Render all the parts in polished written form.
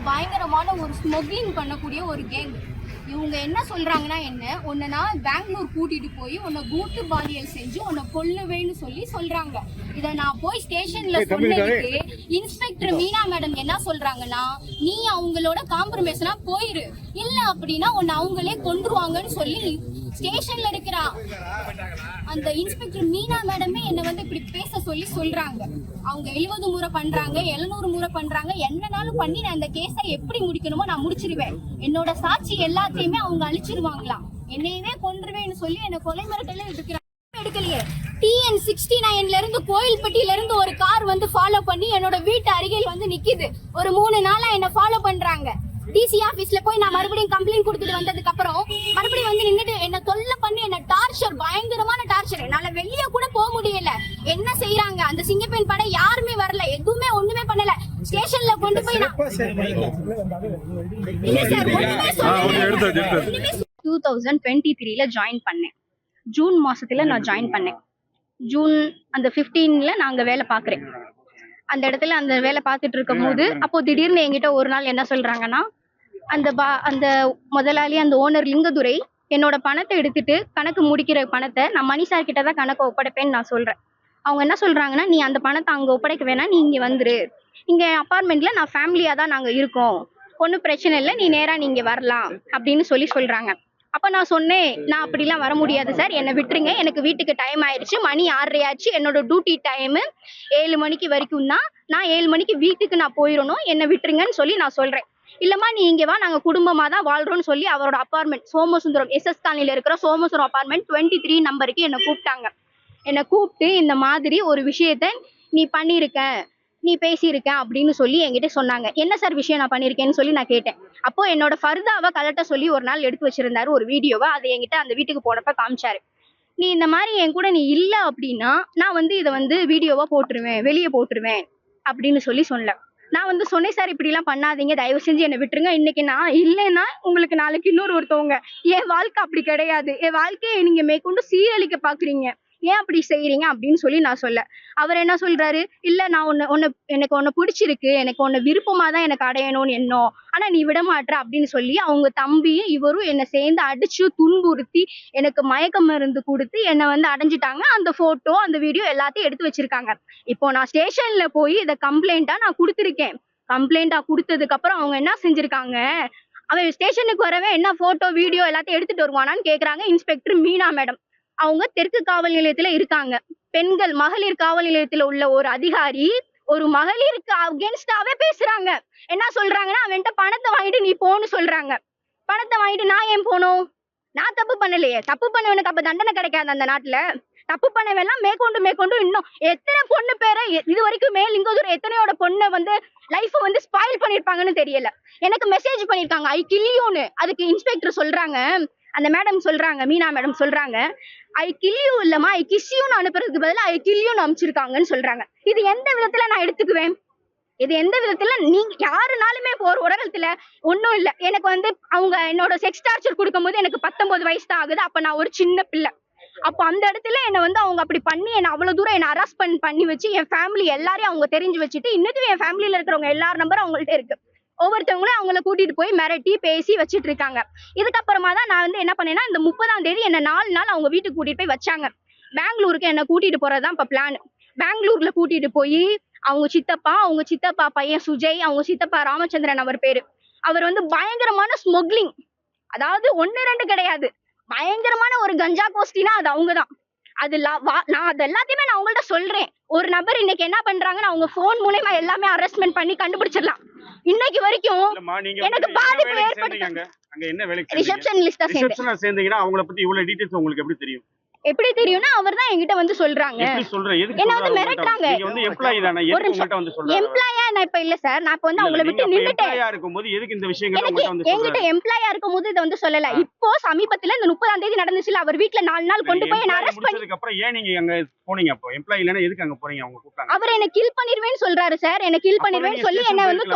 பயங்கரமான ஒரு ஸ்மக்லிங் பண்ணக்கூடிய ஒரு கேங். இவங்க என்ன சொல்றாங்கன்னா, உன்னை நான் பெங்களூர் கூட்டிட்டு போய் உன்னை கூட்டு பாலியல் செஞ்சு உன்னை கொல்லுவேன்னு சொல்றாங்க. இதை நான் போய் ஸ்டேஷன்ல சொன்னதுக்கு இன்ஸ்பெக்டர் மீனா மேடம் என்ன சொல்றாங்கன்னா, நீ அவங்களோட காம்ப்ரமைஸ்னா போயிரு, இல்ல அப்படின்னா உன்னை அவங்களே கொன்றுவாங்கன்னு சொல்லி ஸ்டேஷன்ல இருக்கிற அந்த இன்ஸ்பெக்டர் மீனா மேடமே என்ன இப்படி பேச சொல்றாங்க. அவங்க 70 முறை பண்றாங்க, 700 முறை பண்றாங்க, என்னனாலும் பண்ணி நான் இந்த கேஸை எப்படி முடிக்கணுமோ நான் முடிச்சிருவேன், என்னோட சாட்சி எல்லாத்தையுமே அவங்க அழிச்சிருவாங்களாம், என்னையவே கொன்றுவேன்னு சொல்லி என்ன கொலை மிரட்டல எடுக்கலையே. TN69ல இருந்து கோயில்பட்டியில இருந்து ஒரு கார் ஃபாலோ பண்ணி என்னோட வீட்டு அருகில் நிக்குது. ஒரு 3 நாளா என்ன ஃபாலோ பண்றாங்க. டிசி ஆபீஸ்ல போய் நான் மறுபடியும் கம்ப்ளைண்ட் கொடுத்துட்டு வந்ததுக்கு அப்புறம் மறுபடியும் நின்னுட்டு என்ன தொல்லை பண்ணி என்ன டார்ச்சர், பயங்கரமான டார்ச்சர். என்னால வெளியே கூட போக முடியல. என்ன செய்யறாங்க, அந்த சிங்கப்பெண் படம் யாருமே வரல, எதுவுமே ஒண்ணுமே பண்ணல. ஸ்டேஷன்ல கொண்டு போய் 2023ல ஜாயின் பண்ணேன். ஜூன் மாசத்துல நான் ஜாயின் பண்ணேன். ஜூன் அந்த 15ல நான் அங்க வேலை பாக்குறேன். அந்த இடத்துல அந்த வேலை பார்த்துட்டு இருக்கும் போது அப்போ திடீர்னு என்கிட்ட ஒரு நாள் என்ன சொல்றாங்கன்னா, அந்த முதலாளி, அந்த ஓனர் லிங்கதுரை என்னோட பணத்தை எடுத்துட்டு கணக்கு முடிக்கிற பணத்தை நான் மணி சார் கிட்ட தான் கணக்கு ஒப்படைப்பேன்னு நான் சொல்றேன். அவங்க என்ன சொல்றாங்கன்னா, நீ அந்த பணத்தை அங்க ஒப்படைக்க வேணாம், நீ இங்க வந்துரு, இங்க அபார்ட்மெண்ட்ல நான் ஃபேமிலியா தான் நாங்க இருக்கோம், ஒன்றும் பிரச்சனை இல்லை, நீ நேரா நீங்க வரலாம் அப்படின்னு சொல்றாங்க. அப்ப நான் சொன்னேன், நான் அப்படிலாம் வர முடியாது சார், என்னை விட்டுருங்க, எனக்கு வீட்டுக்கு டைம் ஆயிடுச்சு, மணி 6:30 ஆச்சு, என்னோட டியூட்டி டைம் 7 மணிக்கு வரைக்கும் தான், நான் 7 மணிக்கு வீட்டுக்கு நான் போயிடணும், என்னை விட்டுருங்கன்னு நான் சொல்றேன். இல்லம்மா நீ இங்க வா, நாங்க குடும்பமா தான் வாழ்றோம்னு சொல்லி அவரோட அபார்ட்மெண்ட் சோமசுந்தரம் SS காலனில இருக்கிற சோமசுந்தரம் அபார்ட்மெண்ட் 23 நம்பருக்கு என்னை கூப்பிட்டாங்க. என்னை கூப்பிட்டு இந்த மாதிரி ஒரு விஷயத்த நீ பண்ணிருக்க, நீ பேசியிருக்க அப்படின்னு என்கிட்ட சொன்னாங்க. என்ன சார் விஷயம் நான் பண்ணிருக்கேன்னு நான் கேட்டேன். அப்போ என்னோட ஃபர்தாவை கலட்ட சொல்லி ஒரு நாள் எடுத்து வச்சிருந்தாரு ஒரு வீடியோவை. அதை என்கிட்ட அந்த வீட்டுக்கு போனப்ப காமிச்சாரு. நீ இந்த மாதிரி என் கூட நீ இல்ல அப்படின்னா நான் இதை வீடியோவா போட்டுருவேன், வெளியே போட்டுருவேன் அப்படின்னு சொன்னேன். நான் சொன்னேன், சார் இப்படி எல்லாம் பண்ணாதீங்க, தயவு செஞ்சு என்னை விட்டுருங்க, இன்னைக்கு நான் இல்லைன்னா உங்களுக்கு நாளைக்கு ஒருத்தவங்க. என் வாழ்க்கை அப்படி கிடையாது, என் வாழ்க்கையை நீங்க மேற்கொண்டு சீரழிக்க பாக்குறீங்க, ஏன் அப்படி செய்யறீங்க அப்படின்னு நான் சொல்ல. அவர் என்ன சொல்றாரு, இல்ல நான் எனக்கு உன்னை பிடிச்சிருக்கு, எனக்கு உன்னை விருப்பமா தான் எனக்கு அடையணும்னு எண்ணம், ஆனா நீ விட மாட்டற அப்படின்னு அவங்க தம்பியும் இவரும் என்னை சேர்ந்து அடிச்சு துன்புறுத்தி எனக்கு மயக்க மருந்து கொடுத்து என்னை அடைஞ்சிட்டாங்க. அந்த போட்டோ அந்த வீடியோ எல்லாத்தையும் எடுத்து வச்சிருக்காங்க. இப்போ நான் ஸ்டேஷன்ல போய் இதை கம்ப்ளைண்டா நான் கொடுத்துருக்கேன். கம்ப்ளைண்டா கொடுத்ததுக்கு அப்புறம் அவங்க என்ன செஞ்சிருக்காங்க, அவன் ஸ்டேஷனுக்கு வரவே என்ன போட்டோ வீடியோ எல்லாத்தையும் எடுத்துட்டு வருவானான்னு கேக்குறாங்க இன்ஸ்பெக்டர் மீனா மேடம். அவங்க தெற்கு காவல் நிலையத்துல இருக்காங்க. பெண்கள் மகளிர் காவல் நிலையத்துல உள்ள ஒரு அதிகாரி ஒரு மகளிருக்கு அகேன்ஸ்டாவே பேசுறாங்க. என்ன சொல்றாங்கன்னா, அவன்கிட்ட பணத்தை வாங்கிட்டு நீ போன்னு சொல்றாங்க. பணத்தை வாங்கிட்டு நான் ஏன் போகணும், நான் தப்பு பண்ணலையே, தப்பு பண்ணவனுக்கு அப்ப தண்டனை கிடைக்காது அந்த நாட்டுல. தப்பு பண்ணவெல்லாம் மேற்கொண்டு இன்னும் எத்தனை பொண்ணு பேரை இது வரைக்குமே லிங்கதுரை எத்தனையோட பொண்ணை லைஃப் ஸ்பாயில் பண்ணிருப்பாங்கன்னு தெரியல. எனக்கு மெசேஜ் பண்ணிருக்காங்க ஐ கில் யூன்னு. அதுக்கு இன்ஸ்பெக்டர் சொல்றாங்க, அந்த மேடம் சொல்றாங்க, மீனா மேடம் சொல்றாங்க, ஐ கில் யூ இல்லமா ஐ கிஸ் யூன்னு அனுப்புறதுக்கு பதிலா ஐ கில் யூன்னு அனுப்பிச்சிருக்காங்கன்னு சொல்றாங்க. இது எந்த விதத்துல நான் எடுத்துக்குவேன், இது எந்த விதத்துல நீங்க யாருனாலுமே ஒரு உலகத்துல ஒண்ணும் இல்ல. எனக்கு அவங்க என்னோட செக்ஸ் டார்ச்சர் கொடுக்கும் போது எனக்கு 19 வயசு தான் ஆகுது. அப்ப நான் ஒரு சின்ன பிள்ளை. அப்ப அந்த இடத்துல என்ன அவங்க அப்படி பண்ணி என்ன அவ்வளவு தூரம் என்ன அரஸ்ட் பண்ணி வச்சு என் ஃபேமிலி எல்லாரையும் அவங்க தெரிஞ்சு வச்சுட்டு இன்னும் என் ஃபேமிலியில இருக்கிறவங்க எல்லார் நம்பரும் அவங்கள்ட்ட இருக்கு. ஒவ்வொருத்தவங்களும் அவங்கள கூட்டிட்டு போய் மிரட்டி பேசி வச்சிட்டு இருக்காங்க. இதுக்கப்புறமா தான் நான் என்ன பண்ணேன்னா, இந்த 30ஆம் தேதி என்ன 4 நாள் அவங்க வீட்டுக்கு கூட்டிட்டு போய் வச்சாங்க. பெங்களூருக்கு என்ன கூட்டிட்டு போறதுதான் இப்ப பிளான். பெங்களூர்ல கூட்டிட்டு போய் அவங்க சித்தப்பா பையன் சுஜய், அவங்க சித்தப்பா ராமச்சந்திரன் அவர் பேரு, அவர் பயங்கரமான ஸ்மக்லிங், அதாவது 1-2 கிடையாது, பயங்கரமான ஒரு கஞ்சா கோஷ்டினா அது அவங்கதான். நான் அது எல்லாத்தையுமே நான் அவங்கள்ட்ட சொல்றேன். ஒரு நபர் இன்னைக்கு என்ன பண்றாங்கன்னு அவங்க போன் மூலமா எல்லாமே அரெஸ்ட்மெண்ட் பண்ணி கண்டுபிடிச்சிடலாம். இன்னைக்கு வரைக்கும் எனக்கு பாதிப்பு ஏற்படுத்தாங்க. அங்க என்ன வேலைக்கு ரிசப்ஷனிஸ்டா சேர்ந்தீங்கன்னா அவங்கள பத்தி இவ்வளவு டீடைல்ஸ் உங்களுக்கு எப்படி தெரியும்? எப்படி தெரியும்னா அவர் தான் என்கிட்ட சொல்றாங்க. என்ன மிரட்டுறாங்க. நீங்க எம்ப்ளாயி தானே, எதுக்கு உங்கள்ட்ட சொல்றாங்க? எம்ப்ளாயா நான் இப்ப இல்ல சார், நான் இப்ப அவங்கள விட்டு நின்னுட்டேன். எம்ப்ளாயா இருக்கும்போது எதுக்கு இந்த விஷயங்களை உங்கள்ட்ட என்கிட்ட எம்ப்ளாயா இருக்கும்போது இத சொல்லல. இப்போ சமீபத்துல இந்த 30ஆம் தேதி நடந்துச்சுல, அவர் வீட்ல 4 நாள் கொண்டு போய் என்ன அரெஸ்ட் பண்ணதுக்கு அப்புறம் ஏன் நீங்க அங்க போனீங்க? அப்போ எம்ப்ளாயி இல்லனா எதுக்கு அங்க போறீங்க? அவங்க கூப்பிட்டாங்க. அவர் என்ன கில் பண்ணிடுவேன்னு சொல்றாரு சார். என்ன கில் பண்ணிடுவேன்னு சொல்லி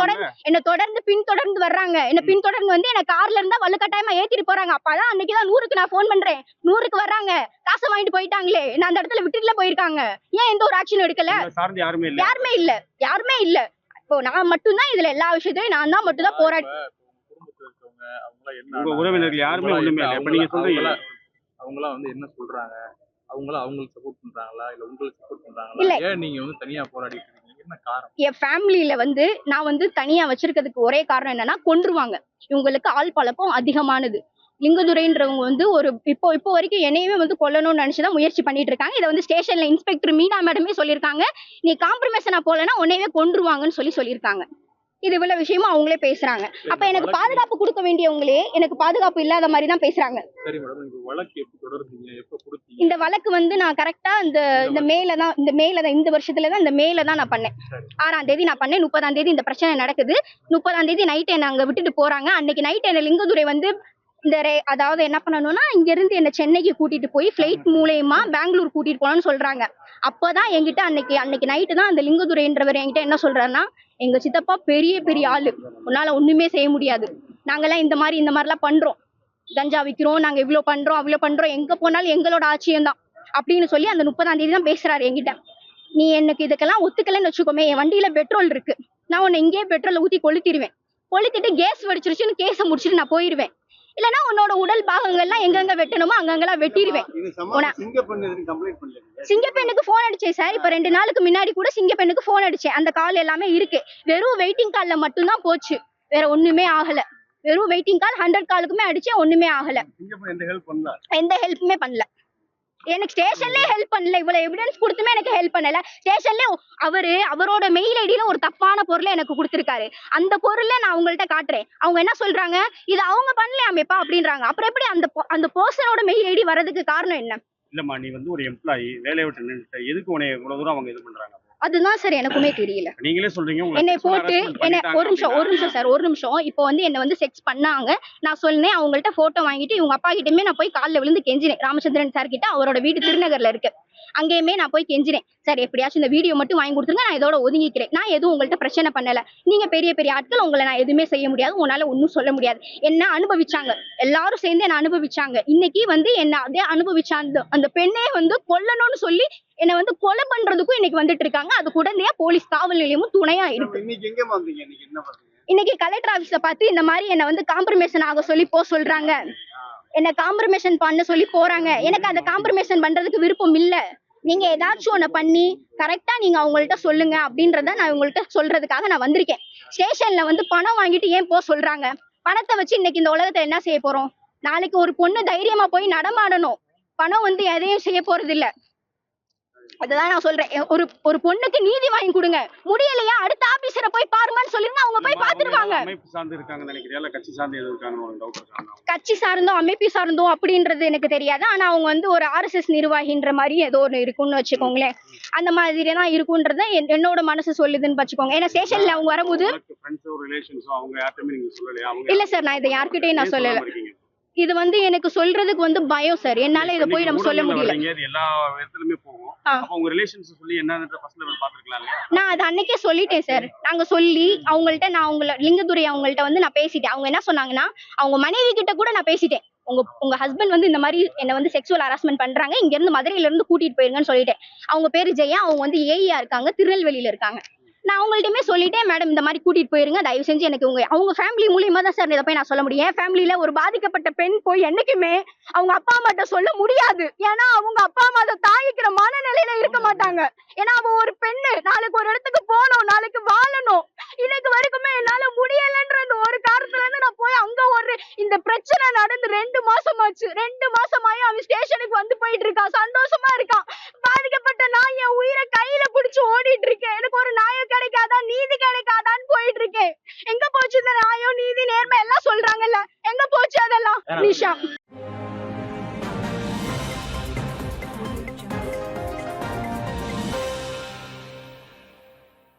என்ன தொடர்ந்து பின்தொடர்ந்து வர்றாங்க. என்ன பின்தொடர்ந்து என்ன கார்ல இருந்தா வலுக்கட்டாயமா ஏத்திட்டு போறாங்க. அப்பதான் அன்னைக்கு தான் 100க்கு நான் போன் பண்றேன். 100க்கு வர்றாங்க, காசை வாங்கிட்டு போயிட்டாங்களே, நான் அந்த இடத்துல விட்டுட்டுல போயிருக்காங்க. ஏன் எந்த ஒரு ஆக்ஷன் எடுக்கல? சார்ந்து யாருமே இல்ல. யாருமே இல்ல. இப்போ நான் மட்டும்தான் இதுல எல்லா விஷயத்தையும் நான் தான் மட்டும் தான் போராடி. குடும்பத்துல இருக்கவங்க அவங்களாம் என்ன உங்க ஆனாங்க? உறவினர்கள் யாருமே அவங்களாம் ஒண்ணுமே என்ன இல்லை. இப்ப நீங்க சொல்றீங்க அவங்களாம் வந்து என்ன சொல்றாங்க? அவங்களாம் அவங்களுக்கு சப்போர்ட் பண்றாங்களா இல்ல உங்களுக்கு சப்போர்ட் பண்றாங்களா? இல்ல. ஏன் நீங்க வந்து தனியா போராடிட்டு இருக்கீங்க? என்ன காரணம்? என் ஃபேமிலியில வந்து நான் வந்து தனியா வச்சிருக்கிறதுக்கு ஒரே காரணம் என்னன்னா கொன்றுவாங்க. இவங்களுக்கு ஆள் பழக்கம் அதிகமானது. லிங்கதுரைன்றவங்க வந்து ஒரு இப்போ வரைக்கும் என்னையவே வந்து கொல்லணும்னு நினைச்சுதான் முயற்சி பண்ணிட்டு இருக்காங்க. இதை வந்து ஸ்டேஷன்ல இன்ஸ்பெக்டர் மீனா மேடமே சொல்லியிருக்காங்க. நீ காம்ப்ரமைஸனா போலன்னா உன்னையவே கொன்றுவாங்கன்னு சொல்லியிருக்காங்க. இது இவ்வளவு விஷயமா அவங்களே பேசுறாங்க. அப்ப எனக்கு பாதுகாப்பு கொடுக்க வேண்டியவங்களே எனக்கு பாதுகாப்பு இல்லாத மாதிரி தான் பேசுறாங்க. சரி மேடம், இந்த வழக்கு எப்ப தொடர்ந்தீங்க? எப்ப கொடுத்தீங்க? இந்த வழக்கு வந்து நான் கரெக்டா இந்த மேல தான் இந்த மேல தான் நான் பண்ணேன். 6ஆம் தேதி நான் பண்ணேன். 30ஆம் தேதி இந்த பிரச்சனை நடக்குது. 30ஆம் தேதி நைட் என்ன அங்க விட்டுட்டு போறாங்க. அன்னைக்கு நைட் என்ன லிங்கதுரை வந்து அதாவது என்ன பண்ணணும்னா இங்க இருந்து என்ன சென்னைக்கு கூட்டிட்டு போய் பிளைட் மூலயமா பெங்களூர் கூட்டிட்டு போலான்னு சொல்றாங்க. அப்பதான் என்கிட்ட அன்னைக்கு நைட்டு தான் அந்த லிங்கதுரைன்றவர் என்கிட்ட என்ன சொல்றாருன்னா, எங்க சித்தப்பா பெரிய பெரிய ஆளு, உன்னால ஒண்ணுமே செய்ய முடியாது. நாங்கெல்லாம் இந்த மாதிரிலாம் பண்றோம், கஞ்சா விக்கிறோம், நாங்க இவ்வளவு பண்றோம், எங்க போனாலும் எங்களோட ஆட்சியம் தான் அப்படின்னு சொல்லி அந்த 30ஆம் தேதி தான் பேசுறாரு என்கிட்ட. நீ எனக்கு இதுக்கெல்லாம் ஒத்துக்கலன்னு வச்சுக்கோமே, என் வண்டியில பெட்ரோல் இருக்கு, நான் உன்னை இங்கேயே பெட்ரோல் ஊத்தி கொளுத்திட்டு கேஸ் வெடிச்சிருச்சுன்னு கேஸை முடிச்சுட்டு நான் போயிருவேன். இல்லன்னா உன்னோட உடல் பாகங்கள்லாம் எங்கெங்க வெட்டணுமோ அங்கெல்லாம் வெட்டிடுவேன். சிங்கப்பெண்ணுக்கு போன் அடிச்சேன் சார். இப்ப 2 நாளுக்கு முன்னாடி கூட சிங்கப்பெண்ணுக்கு போன் அடிச்சேன். அந்த கால் எல்லாமே இருக்கு. வெறும் வெயிட்டிங் கால்ல மட்டும்தான் போச்சு, வேற ஒண்ணுமே ஆகல. வெறும் வெயிட்டிங் கால் 100 காலுக்குமே அடிச்சேன், ஒண்ணுமே ஆகல. எந்த ஹெல்ப்புமே பண்ணல. எனக்கு ஸ்டேஷன்லயே ஹெல்ப் பண்ணல. இவ்வளவு எவிடன்ஸ் கொடுத்துமே எனக்கு ஹெல்ப் பண்ணல. ஸ்டேஷன்ல அவரோட மெயில் ஐடியில ஒரு தப்பான பொருளை எனக்கு கொடுத்திருக்காரு. அந்த பொருளை நான் உங்கள்ட்ட காட்டுறேன். அவங்க என்ன சொல்றாங்க, இது அவங்க பண்ணலையாமேப்பா அப்படின்றாங்க. அப்புறம் எப்படி அந்த பர்சனோட மெயில் ஐடி வரதுக்கு காரணம் என்ன? இல்லம்மா, நீ வந்து ஒரு எம்ப்ளாயி, வேலையை விட்டு நின்னுட்ட, எதுக்கு உன்னை இவ்வளவு தூரம் அவங்க இது பண்றாங்க? அதுதான் சார் எனக்குமே தெரியல. நீங்களே சொல்றீங்க என்னை போட்டு ஒரு நிமிஷம் சார், ஒரு நிமிஷம். இப்போ வந்து என்ன வந்து செக்ஸ் பண்ணாங்க. நான் சொன்னேன், அவங்கள்ட்ட போட்டோ வாங்கிட்டு இவங்க அப்பா கிட்டயுமே நான் போய் காலில் விழுந்து கெஞ்சினேன். ராமச்சந்திரன் சார் கிட்ட, அவரோட வீடு திருநகர்ல இருக்கு, அங்கேயுமே நான் போய் கெஞ்சினேன். சார் எப்படியாச்சும் இந்த வீடியோ மட்டும் வாங்கி கொடுத்துருங்க, நான் இதோட ஒதுங்கிக்கிறேன். நான் எதுவும் உங்கள்ட்ட பிரச்சனை பண்ணல. நீங்க பெரிய பெரிய ஆட்கள், உங்களை நான் எதுவுமே செய்ய முடியாது, உன்னால ஒன்னும் சொல்ல முடியாது. என்ன அனுபவிச்சாங்க, எல்லாரும் சேர்ந்து என்ன அனுபவிச்சாங்க. இன்னைக்கு வந்து என்ன அதே அனுபவிச்ச அந்த பெண்ணே வந்து கொல்லணும்னு சொல்லி என்ன வந்து கொலை பண்றதுக்கும் இன்னைக்கு வந்துட்டு இருக்காங்க. அது உடனடியா போலீஸ் காவல் நிலையமும் துணையா இருக்கு. இன்னைக்கு கலெக்டர் ஆபீஸ பார்த்து இந்த மாதிரி என்ன வந்து காம்ப்ரமைசன் ஆக சொல்லி சொல்றாங்க. என்ன காம்ப்ரமைசன் பண்ண சொல்லி போறாங்க. எனக்கு அந்த காம்ப்ரமைசன் பண்றதுக்கு விருப்பம் இல்ல. நீங்க ஏதாச்சும் ஒண்ணு பண்ணி கரெக்டா நீங்க அவங்கள்ட்ட சொல்லுங்க அப்படின்றத நான் உங்கள்ட்ட சொல்றதுக்காக நான் வந்திருக்கேன். ஸ்டேஷன்ல வந்து பணம் வாங்கிட்டு ஏன் சொல்றாங்க? பணத்தை வச்சு இன்னைக்கு இந்த உலகத்தை என்ன செய்ய போறோம்? நாளைக்கு ஒரு பொண்ணு தைரியமா போய் நடமாடணும். பணம் வந்து எதையும் செய்ய போறது இல்ல. அதுதான் நான் சொல்றேன். ஒரு பொண்ணுக்கு நீதி வாங்கி கொடுங்க. முடியலையா அடுத்த ஆபீசரை போய் பாருங்கன்னு சொல்லிருந்தா அவங்க போய் பாத்துருவாங்க. அமைப்பு சார்ந்து இருக்காங்க நினைக்கிறீங்களா, இல்ல கட்சி சார்ந்து எதுவும் இருக்காங்கன்னு ஒரு டவுட் இருக்காங்க? கட்சி சார்ந்தோ அமைப்பு சார்ந்தோ அப்படின்றது எனக்கு தெரியாது. ஆனா அவங்க வந்து ஒரு RSS நிர்வாகின்ற மாதிரி ஏதோ ஒண்ணு இருக்குன்னு வச்சுக்கோங்களேன். அந்த மாதிரி தான் இருக்குன்றத என்னோட மனசு சொல்லுதுன்னு வச்சுக்கோங்க. ஏன்னா ஸ்டேஷன்ல அவங்க வரும்போது இல்ல சார், நான் இதை யார்கிட்டயும் நான் சொல்லல. இது வந்து எனக்கு சொல்றதுக்கு வந்து பயம் சார். என்னால இதை போய் நம்ம சொல்ல முடியல. எல்லா இடத்துலயுமே போகும். அப்ப உங்க ரிலேஷன்ஸ் சொல்லி என்னன்ற ஃபர்ஸ்ட் லெவல் பாத்துக்கலாம். நான் அது அன்னைக்கே சொல்லிட்டேன் சார். நாங்க சொல்லி அவங்கள்ட்ட நான் லிங்கதுரை அவங்கள்ட்ட வந்து நான் பேசிட்டேன். அவங்க என்ன சொன்னாங்கன்னா, அவங்க மனைவி கிட்ட கூட நான் பேசிட்டேன். உங்க ஹஸ்பண்ட் வந்து இந்த மாதிரி என்ன வந்து செக்ஷுவல் ஹராஸ்மெண்ட் பண்றாங்க, இங்க இருந்து மதுரையில இருந்து கூட்டிட்டு போயிருங்கன்னு சொல்லிட்டேன். அவங்க பேரு ஜெயா, அவங்க வந்து ஏஇயா இருக்காங்க, திருநெல்வேலியில இருக்காங்க. நான் அவங்கள்ட்டயுமே சொல்லிட்டேன், மேடம் இந்த மாதிரி கூட்டிட்டு போயிருங்க, தயவு செஞ்சு எனக்கு அவங்க ஃபேமிலி மூலியமா தான் சார் இதை போய் நான் சொல்ல முடியும். என் ஃபேமிலியில ஒரு பாதிக்கப்பட்ட பெண் போய் என்னைக்குமே அவங்க அப்பா அம்மாட்ட சொல்ல முடியாது. ஏன்னா அவங்க அப்பா அம்மா அதை தாங்கிக்கிற மனநிலையில இருக்க மாட்டாங்க. ஏன்னா அவ ஒரு பெண்ணு, நாளைக்கு ஒரு இடத்துக்கு போகணும், நாளைக்கு வாழணும். இன்னைக்கு வரைக்குமே என்னால முடியலன்ற ஒரு காரணத்துல இருந்து நான் போய் அங்க இந்த பிரச்சனை நடந்து 2 மாசம் ஆச்சு. 2 மாசமாயி அவன் ஸ்டேஷன்